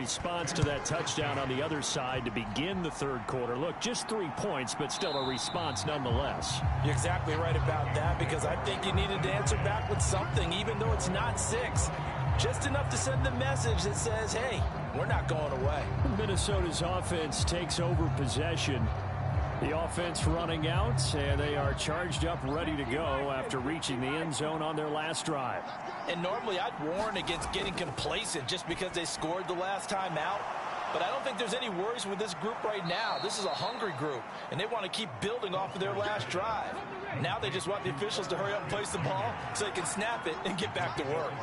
response to that touchdown on the other side to begin the third quarter. Look, just 3 points, but still a response nonetheless. You're exactly right about that, because I think you needed to answer back with something, even though it's not 6. Just enough to send the message that says, hey, we're not going away. Minnesota's offense takes over possession. The offense running out, and they are charged up, ready to go after reaching the end zone on their last drive. And normally I'd warn against getting complacent just because they scored the last time out. But I don't think there's any worries with this group right now. This is a hungry group, and they want to keep building off of their last drive. Now they just want the officials to hurry up and place the ball so they can snap it and get back to work.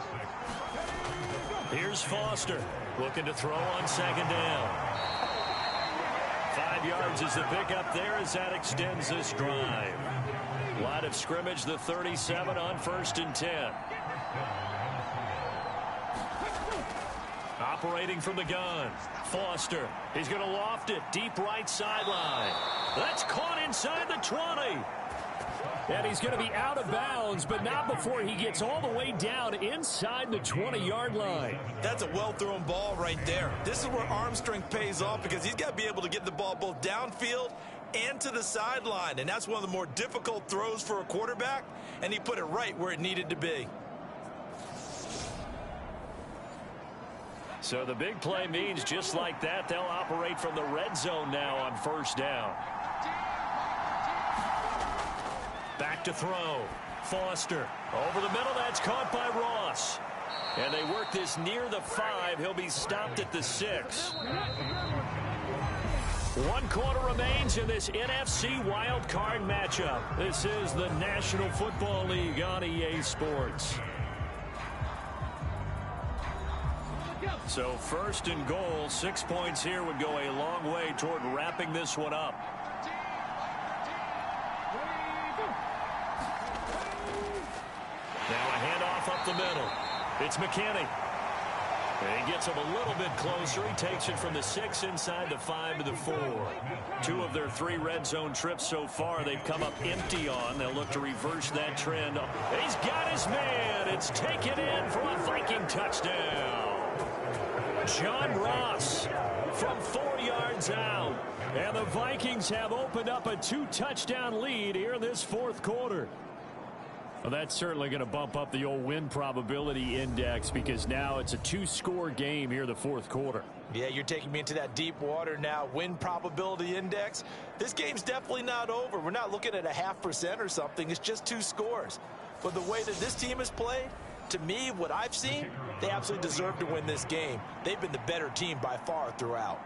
Here's Foster looking to throw on second down. 5 yards is the pickup there as that extends this drive. Line of scrimmage, the 37 on 1st and 10. Operating from the gun. Foster. He's going to loft it. Deep right sideline. That's caught inside the 20. And he's going to be out of bounds, but not before he gets all the way down inside the 20-yard line. That's a well-thrown ball right there. This is where arm strength pays off, because he's got to be able to get the ball both downfield and to the sideline. And that's one of the more difficult throws for a quarterback, and he put it right where it needed to be. So the big play means just like that, they'll operate from the red zone now on 1st down. Back to throw. Foster over the middle. That's caught by Ross. And they work this near the 5. He'll be stopped at the 6. 1 quarter remains in this NFC wildcard matchup. This is the National Football League on EA Sports. So 1st and goal, 6 points here would go a long way toward wrapping this one up. Now a handoff up the middle. It's McKinney. And he gets him a little bit closer. He takes it from the 6 inside the 5 to the 4. 2 of their 3 red zone trips so far they've come up empty on. They'll look to reverse that trend. He's got his man. It's taken in for a Viking touchdown. John Ross from 4 yards out. And the Vikings have opened up a 2-touchdown lead here in this 4th quarter. Well, that's certainly going to bump up the old win probability index, because now it's a 2-score game here in the 4th quarter. Yeah, you're taking me into that deep water now. Win probability index. This game's definitely not over. We're not looking at a 0.5% or something. It's just 2 scores. But the way that this team has played, to me, what I've seen, they absolutely deserve to win this game. They've been the better team by far throughout.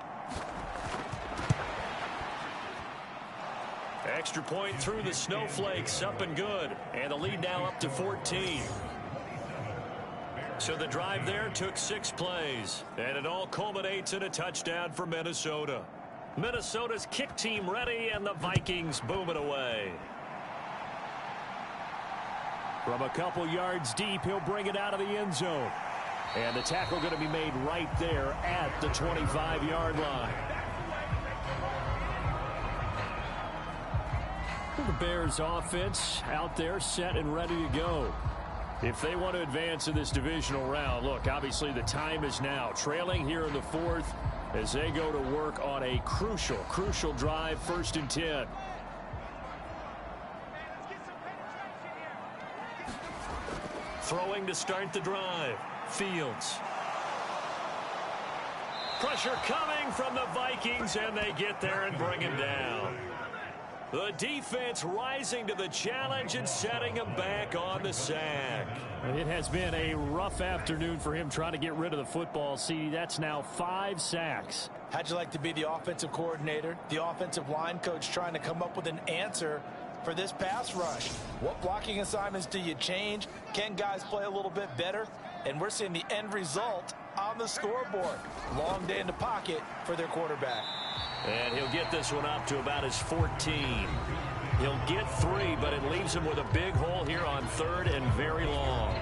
Extra point through the snowflakes, up and good. And the lead now up to 14. So the drive there took 6 plays. And it all culminates in a touchdown for Minnesota. Minnesota's kick team ready, and the Vikings boom it away. From a couple yards deep, he'll bring it out of the end zone. And the tackle going to be made right there at the 25-yard line. The Bears offense out there set and ready to go. If they want to advance in this divisional round, look, obviously the time is now. Trailing here in the 4th as they go to work on a crucial drive, 1st and 10. Throwing to start the drive. Fields. Pressure coming from the Vikings, and they get there and bring him down. The defense rising to the challenge and setting him back on the sack. It has been a rough afternoon for him trying to get rid of the football. See, that's now 5 sacks. How'd you like to be the offensive coordinator, the offensive line coach, trying to come up with an answer for this pass rush? What blocking assignments do you change? Can guys play a little bit better? And we're seeing the end result on the scoreboard. Long day in the pocket for their quarterback. And he'll get this one up to about his 14. He'll get 3, but it leaves him with a big hole here on 3rd and very long.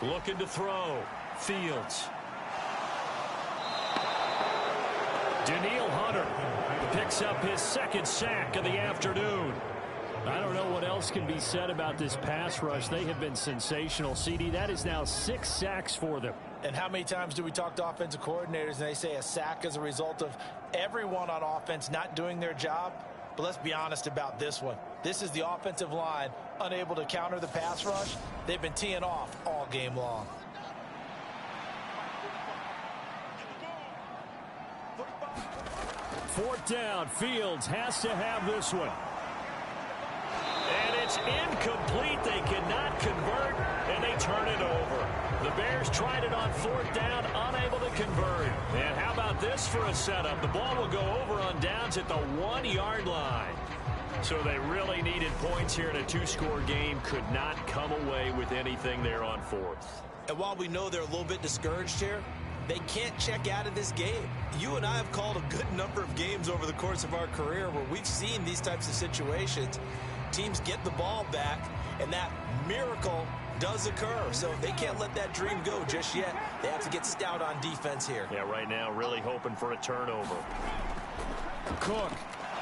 Looking to throw. Fields. Daniil Hunter picks up his 2nd sack of the afternoon. I don't know what else can be said about this pass rush. They have been sensational. CD, that is now 6 sacks for them. And how many times do we talk to offensive coordinators and they say a sack is a result of everyone on offense not doing their job? But let's be honest about this one. This is the offensive line unable to counter the pass rush. They've been teeing off all game long. Fourth down. Fields has to have this one. And it's incomplete. They cannot convert, and they turn it over. The Bears tried it on fourth down, unable to convert. And how about this for a setup? The ball will go over on downs at the 1-yard line. So they really needed points here in a 2-score game. Could not come away with anything there on fourth. And while we know they're a little bit discouraged here, they can't check out of this game. You and I have called a good number of games over the course of our career where we've seen these types of situations. Teams get the ball back, and that miracle does occur. So they can't let that dream go just yet. They have to get stout on defense here. Yeah, right now really hoping for a turnover. Cook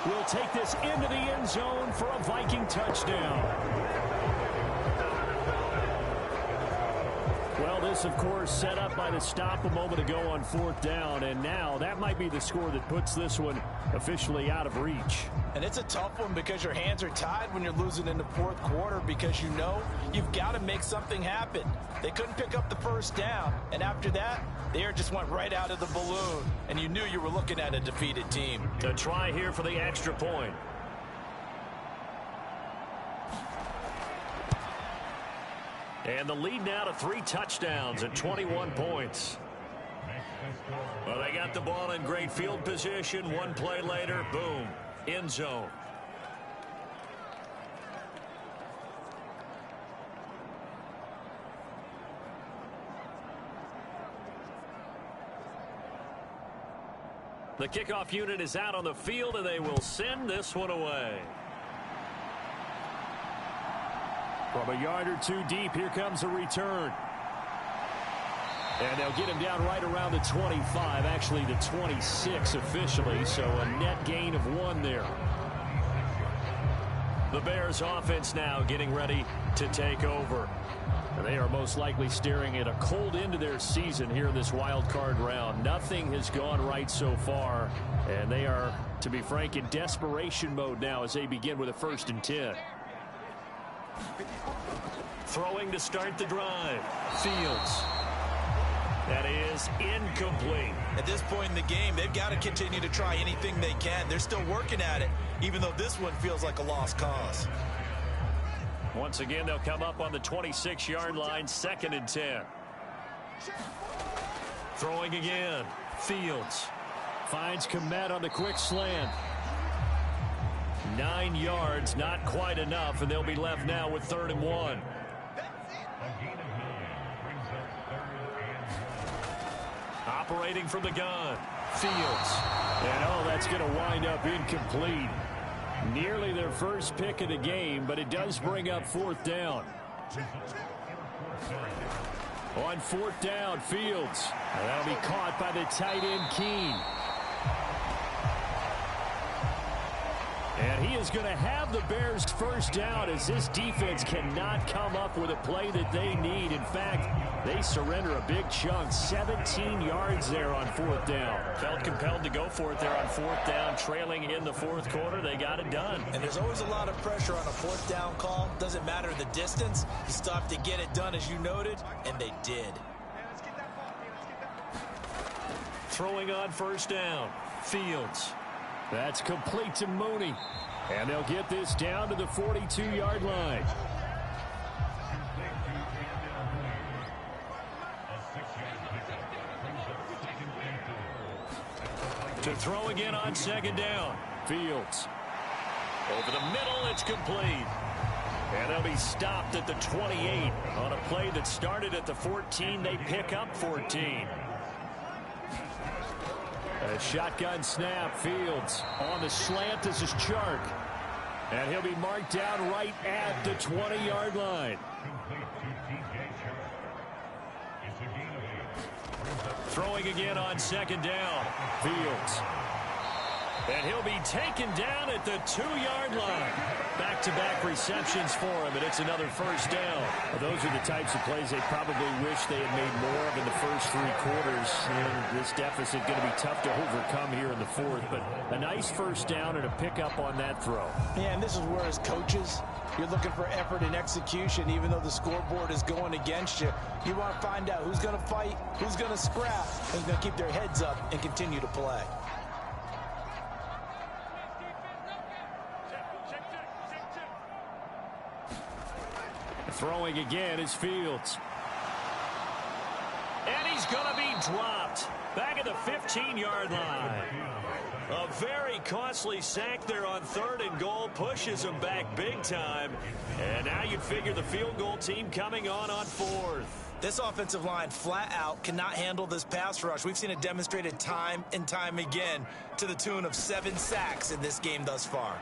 will take this into the end zone for a Viking touchdown. Well, this, of course, set up by the stop a moment ago on fourth down, and now that might be the score that puts this one officially out of reach. And it's a tough one because your hands are tied when you're losing in the fourth quarter because you know you've got to make something happen. They couldn't pick up the first down, and after that, the air just went right out of the balloon, and you knew you were looking at a defeated team. To try here for the extra point. And the lead now to 3 touchdowns and 21 points. Well, they got the ball in great field position. One play later, boom, end zone. The kickoff unit is out on the field, and they will send this one away. From a yard or two deep, here comes a return. And they'll get him down right around the 25, actually the 26 officially, so a net gain of 1 there. The Bears offense now getting ready to take over. And they are most likely staring at a cold end to their season here in this wild card round. Nothing has gone right so far, and they are, to be frank, in desperation mode now as they begin with a 1st and 10. Throwing to start the drive. Fields. That is incomplete. At this point in the game, they've got to continue to try anything they can. They're still working at it, even though this one feels like a lost cause. Once again, they'll come up on the 26-yard line, 2nd and 10. Throwing again. Fields. Finds Komet on the quick slant. 9 yards, not quite enough, and they'll be left now with 3rd and 1. Operating from the gun. Fields. And, oh, that's going to wind up incomplete. Nearly their first pick of the game, but it does bring up 4th down. On 4th down, Fields. And that'll be caught by the tight end, Keene. And he is going to have the Bears' first down as this defense cannot come up with a play that they need. In fact, they surrender a big chunk, 17 yards there on 4th down. Felt compelled to go for it there on 4th down, trailing in the 4th quarter. They got it done. And there's always a lot of pressure on a 4th down call. Doesn't matter the distance. You still have to get it done, as you noted, and they did. Throwing on 1st down. Fields. That's complete to Mooney. And they'll get this down to the 42-yard line. To throw again on 2nd down. Fields. Over the middle, it's complete. And they'll be stopped at the 28 on a play that started at the 14. They pick up 14. A shotgun snap. Fields on the slant. This is Chark. And he'll be marked down right at the 20-yard line. Throwing again on 2nd down. Fields. And he'll be taken down at the 2-yard line. Back-to-back receptions for him, and it's another first down. Well, those are the types of plays they probably wish they had made more of in the first 3 quarters. And this deficit going to be tough to overcome here in the fourth. But a nice first down and a pickup on that throw. Yeah, and this is where as coaches, you're looking for effort and execution. Even though the scoreboard is going against you, you want to find out who's going to fight, who's going to scrap, who's going to keep their heads up and continue to play. Throwing again is Fields. And he's going to be dropped back at the 15-yard line. A very costly sack there on 3rd and goal pushes him back big time. And now you'd figure the field goal team coming on 4th. This offensive line flat out cannot handle this pass rush. We've seen it demonstrated time and time again to the tune of 7 sacks in this game thus far.